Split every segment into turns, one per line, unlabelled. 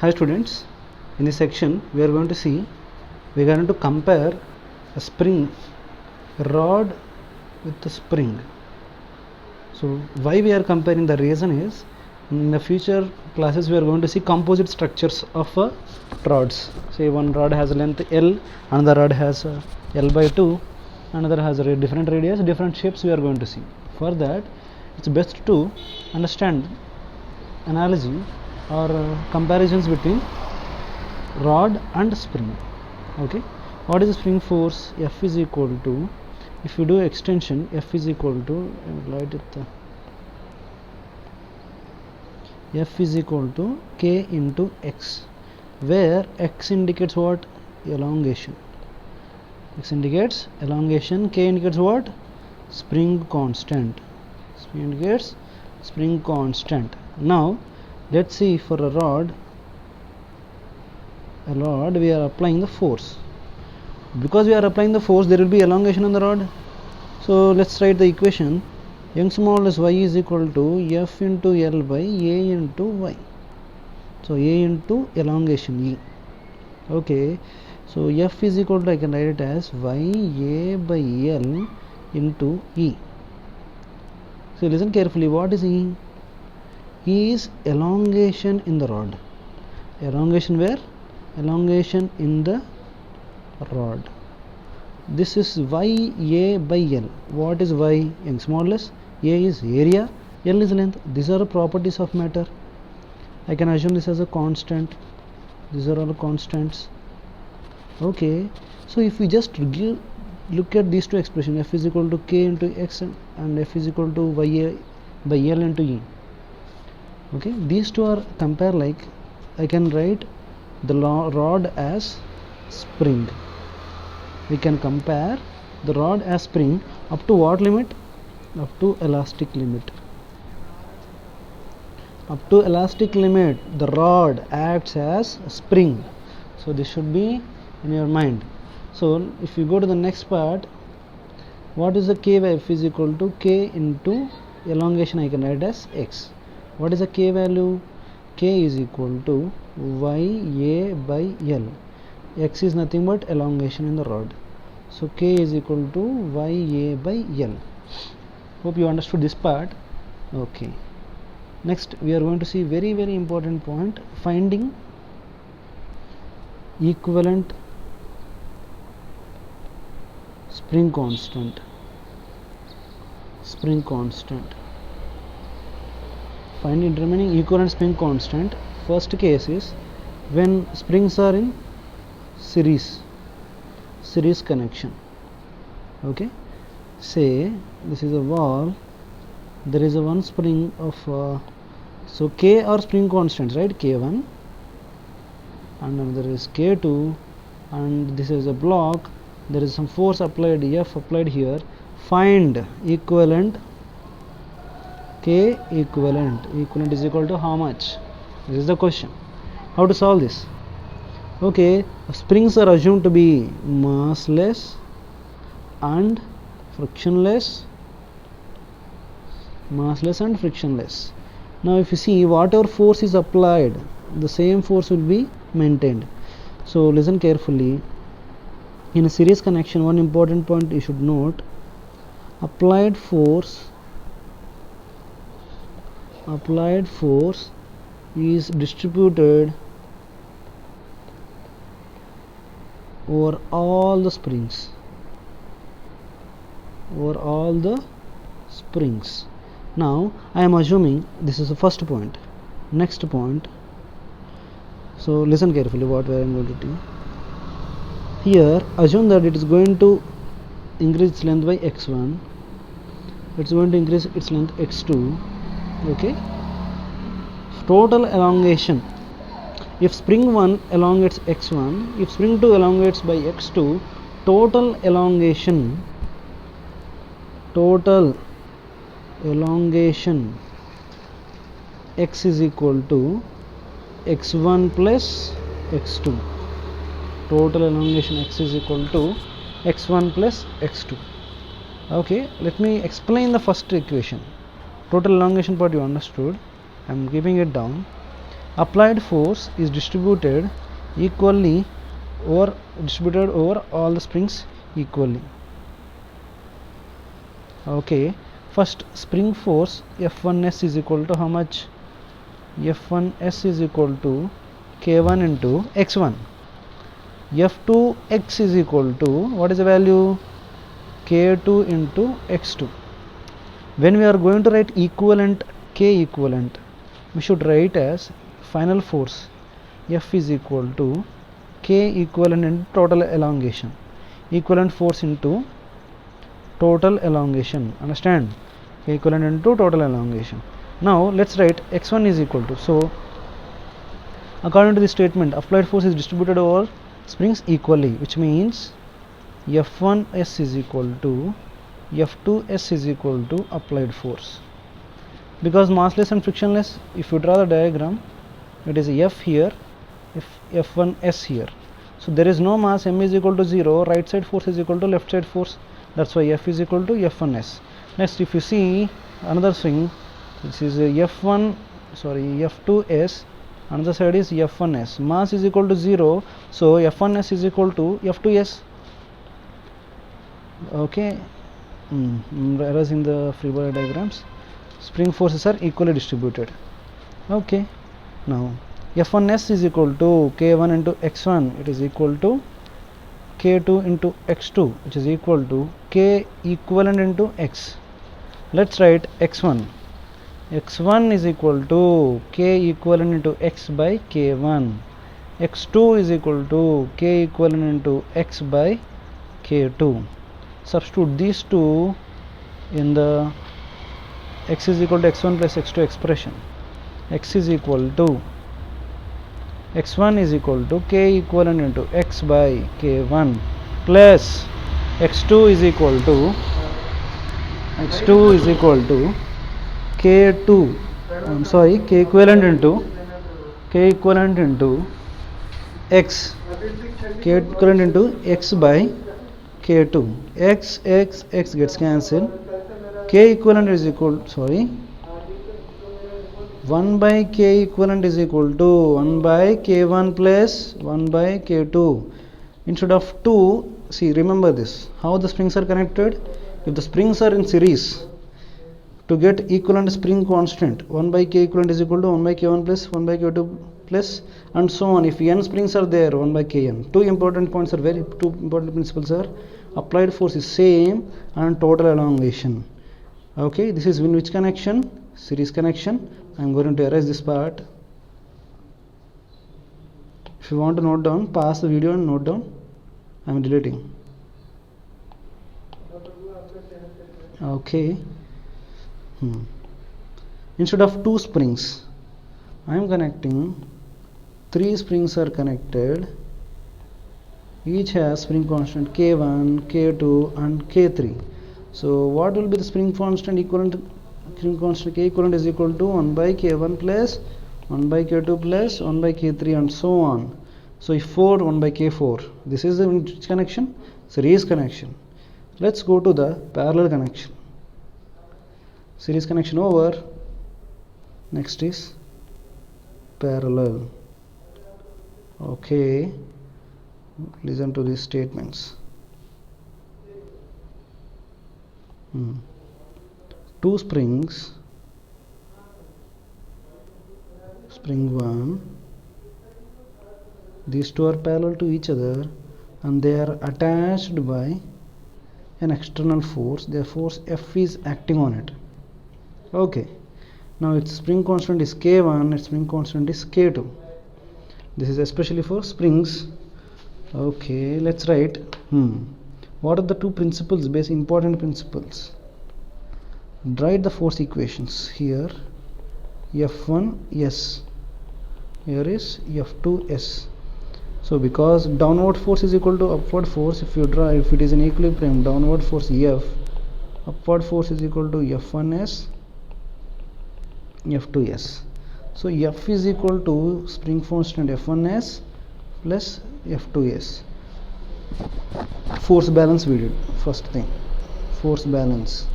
Hi students, in this section we are going to compare a spring rod with the spring. So why we are comparing, the reason is in the future classes we are going to see composite structures of rods. Say one rod has length L, another rod has L by 2, another has a different radius, different shapes we are going to see. For that it's best to understand analogy or comparisons between rod and spring. Okay, what is the spring force? F is equal to, if you do extension, F is equal to, F is equal to K into X, where X indicates what? Elongation. X indicates elongation, K indicates what? Spring constant. Spring indicates spring constant. Now let's see, for a rod we are applying the force. Because we are applying the force, there will be elongation on the rod. So let's write the equation. Young's modulus y is equal to F into L by A into y. So A into elongation E. Okay, so F is equal to, I can write it as y A by L into E. So listen carefully, what is E? E is elongation in the rod. Elongation where? Elongation in the rod. This is y A by L. What is y? Young's modulus. A is area, L is length. These are the properties of matter. I can assume this as a constant. These are all constants. Okay, so if we just look at these two expressions, F is equal to K into X and F is equal to y A by L into E. Okay, these two are compared, like I can write the rod as spring. We can compare the rod as spring up to what limit? Up to elastic limit. Up to elastic limit, the rod acts as spring. So this should be in your mind. So if you go to the next part, what is the K by F is equal to K into elongation, I can write as X. What is the K value? K is equal to y A by L. X is nothing but elongation in the rod. So K is equal to y A by L. Hope you understood this part. Okay. Next we are going to see very important point, finding equivalent spring constant. Spring constant. Finding determining equivalent spring constant. First case is when springs are in series connection. Okay, say this is a wall, there is a one spring of so K are spring constants, right? K1 and another is K2, and this is a block, there is some force applied, F applied here. Find equivalent. K equivalent is equal to how much? This is the question. How to solve this? Okay, springs are assumed to be massless and frictionless. Now if you see, whatever force is applied, the same force will be maintained. So listen carefully. In a series connection, one important point you should note: applied force is distributed over all the springs. Now I am assuming this is the first point. Next point, so listen carefully what I am going to do here. Assume that it is going to increase its length by x1, it's going to increase its length x2. Okay, total elongation, if spring 1 elongates x1, if spring 2 elongates by x2, total elongation x is equal to x1 plus x2. Total elongation x is equal to x1 plus x2. Okay, let me explain the first equation. Total elongation part you understood. I am giving it down. applied force is distributed over all the springs equally. Okay, first spring force F1s is equal to how much? F1s is equal to K1 into x1. F2x is equal to, what is the value? K2 into x2. When we are going to write equivalent, K equivalent, we should write as final force F is equal to K equivalent into total elongation. Equivalent force into total elongation. Understand? K equivalent into total elongation. Now let's write x1 is equal to, so according to this statement, applied force is distributed over springs equally, which means F1s is equal to F2s is equal to applied force. Because massless and frictionless, if you draw the diagram, it is F here, F1s here. So there is no mass, m is equal to 0, right side force is equal to left side force. That's why F is equal to F1s. Next, if you see another swing, this is F2s, another side is F1s. Mass is equal to 0, so F1s is equal to F2s. Okay, errors in the free body diagrams. Spring forces are equally distributed. Okay, now F1s is equal to K1 into x1, it is equal to K2 into x2, which is equal to K equivalent into x. Let's write x1. x1 is equal to K equivalent into x by K1. x2 is equal to K equivalent into x by K2. Substitute these two in the x is equal to x1 plus x2 expression. X is equal to x1 is equal to K equivalent into x by K1 plus x2 is equal to K2 K equivalent into x, K equivalent into x by K2. X gets cancelled. K equivalent is equal, 1 by K equivalent is equal to 1 by K1 plus 1 by K2. Instead of 2, see, remember this, how the springs are connected. If the springs are in series, to get equivalent spring constant, 1 by K equivalent is equal to 1 by K1 plus 1 by K2 plus, and so on. If n springs are there, 1 by Kn. Two important principles are applied force is same and total elongation. Okay, this is in which connection? Series connection. I am going to erase this part. If you want to note down, pause the video and note down. I am deleting. Okay. Instead of 2 springs, I am connecting 3 springs are connected. Each has spring constant K1, K2 and K3. So what will be the spring constant equivalent? Spring constant K equivalent is equal to 1 by K1 plus 1 by K2 plus 1 by K3 and so on. So if 4, 1 by K4. This is the which connection? Series connection. Let's go to the parallel connection. Series connection over. Next is parallel. Okay, listen to these statements. 2 springs, spring 1, these two are parallel to each other and they are attached by an external force. Their force F is acting on it. Okay, now its spring constant is K1, its spring constant is K2. This is especially for springs. Okay, let's write what are the two principles, basic important principles. Write the force equations. Here F1s, here is F2s. So because downward force is equal to upward force, if it is in equilibrium, downward force F, upward force is equal to F1s, F2s. So F is equal to spring constant F1s plus F2s. Force balance we did. First thing, force balance.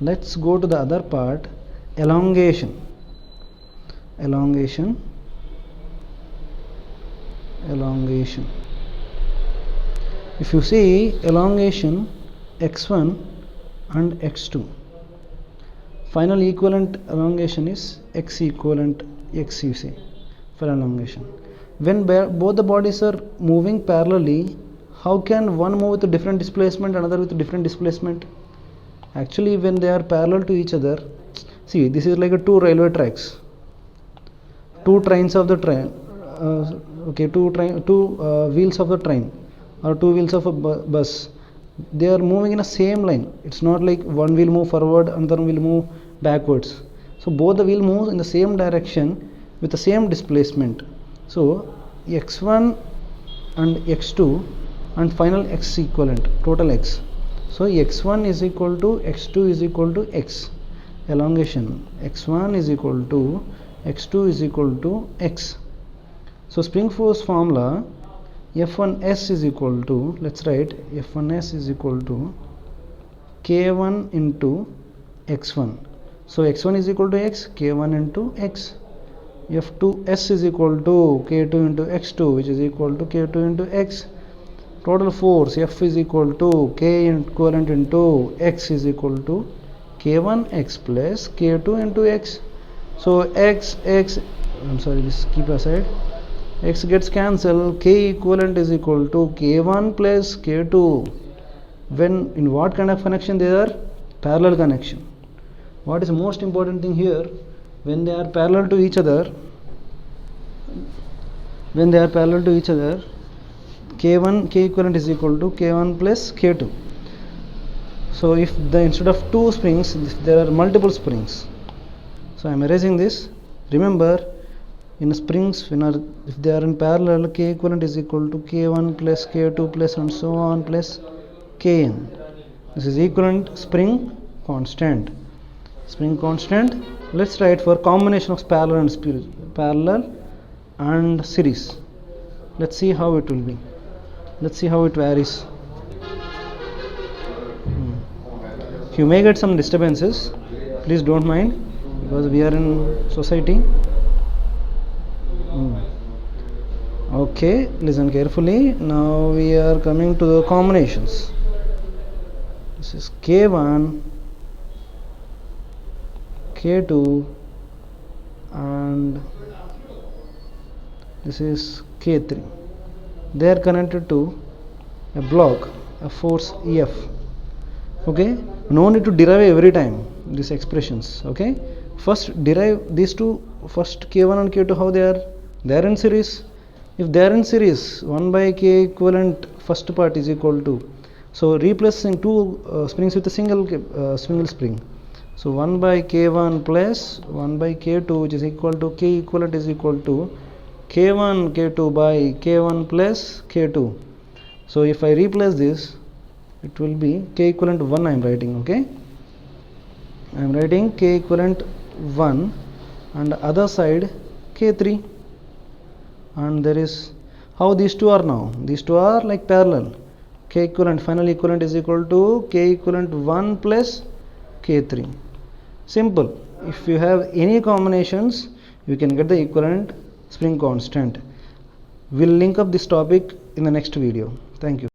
Let's go to the other part, elongation. elongation. If you see elongation x1 and x2, final equivalent elongation is x equivalent x, you see, for elongation. When both the bodies are moving parallelly, how can one move with a different displacement, another with a different displacement? Actually, when they are parallel to each other, see, this is like a two railway tracks, two trains of the train, two wheels of the train, or two wheels of a bus. They are moving in a same line. It's not like one will move forward, another will move backwards. So both the wheel moves in the same direction with the same displacement. So x1 and x2 and final x equivalent, total x. So x1 is equal to x2 is equal to x. Elongation x1 is equal to x2 is equal to x. So spring force formula, F1s is equal to, let's write F1s is equal to K1 into x1. So x1 is equal to x, K1 into x. F2s is equal to K2 into x2, which is equal to K2 into x. Total force F is equal to K equivalent into x is equal to K1x plus K2 into x. So keep aside, x gets cancelled, K equivalent is equal to K1 plus K2. When in what kind of connection they are? Parallel connection. What is the most important thing here? When they are parallel to each other, K1, K equivalent is equal to K1 plus K2. So if instead of two springs, there are multiple springs. So I am erasing this. Remember, in springs, if they are in parallel, K equivalent is equal to K1 plus K2 plus and so on plus Kn. This is equivalent spring constant. Let's write for combination of parallel and series. Let's see how it will be. Let's see how it varies. If you may get some disturbances, please don't mind, because we are in society. Okay, listen carefully. Now we are coming to the combinations. This is K1, K2 and this is K3. They are connected to a block, a force EF. Okay, no need to derive every time these expressions. Okay, first derive these two. First K1 and K2, how they are in series. If they are in series, 1 by K equivalent first part is equal to, so replacing two springs with a single spring. So 1 by K1 plus 1 by K2, which is equal to K equivalent is equal to K1 K2 by K1 plus K2. So if I replace this, it will be K equivalent 1 I am writing. Okay, I am writing K equivalent 1 and other side K3. And there is, how these two are now? These two are like parallel. K equivalent, final equivalent is equal to K equivalent 1 plus K3. Simple. If you have any combinations, you can get the equivalent spring constant. We'll link up this topic in the next video. Thank you.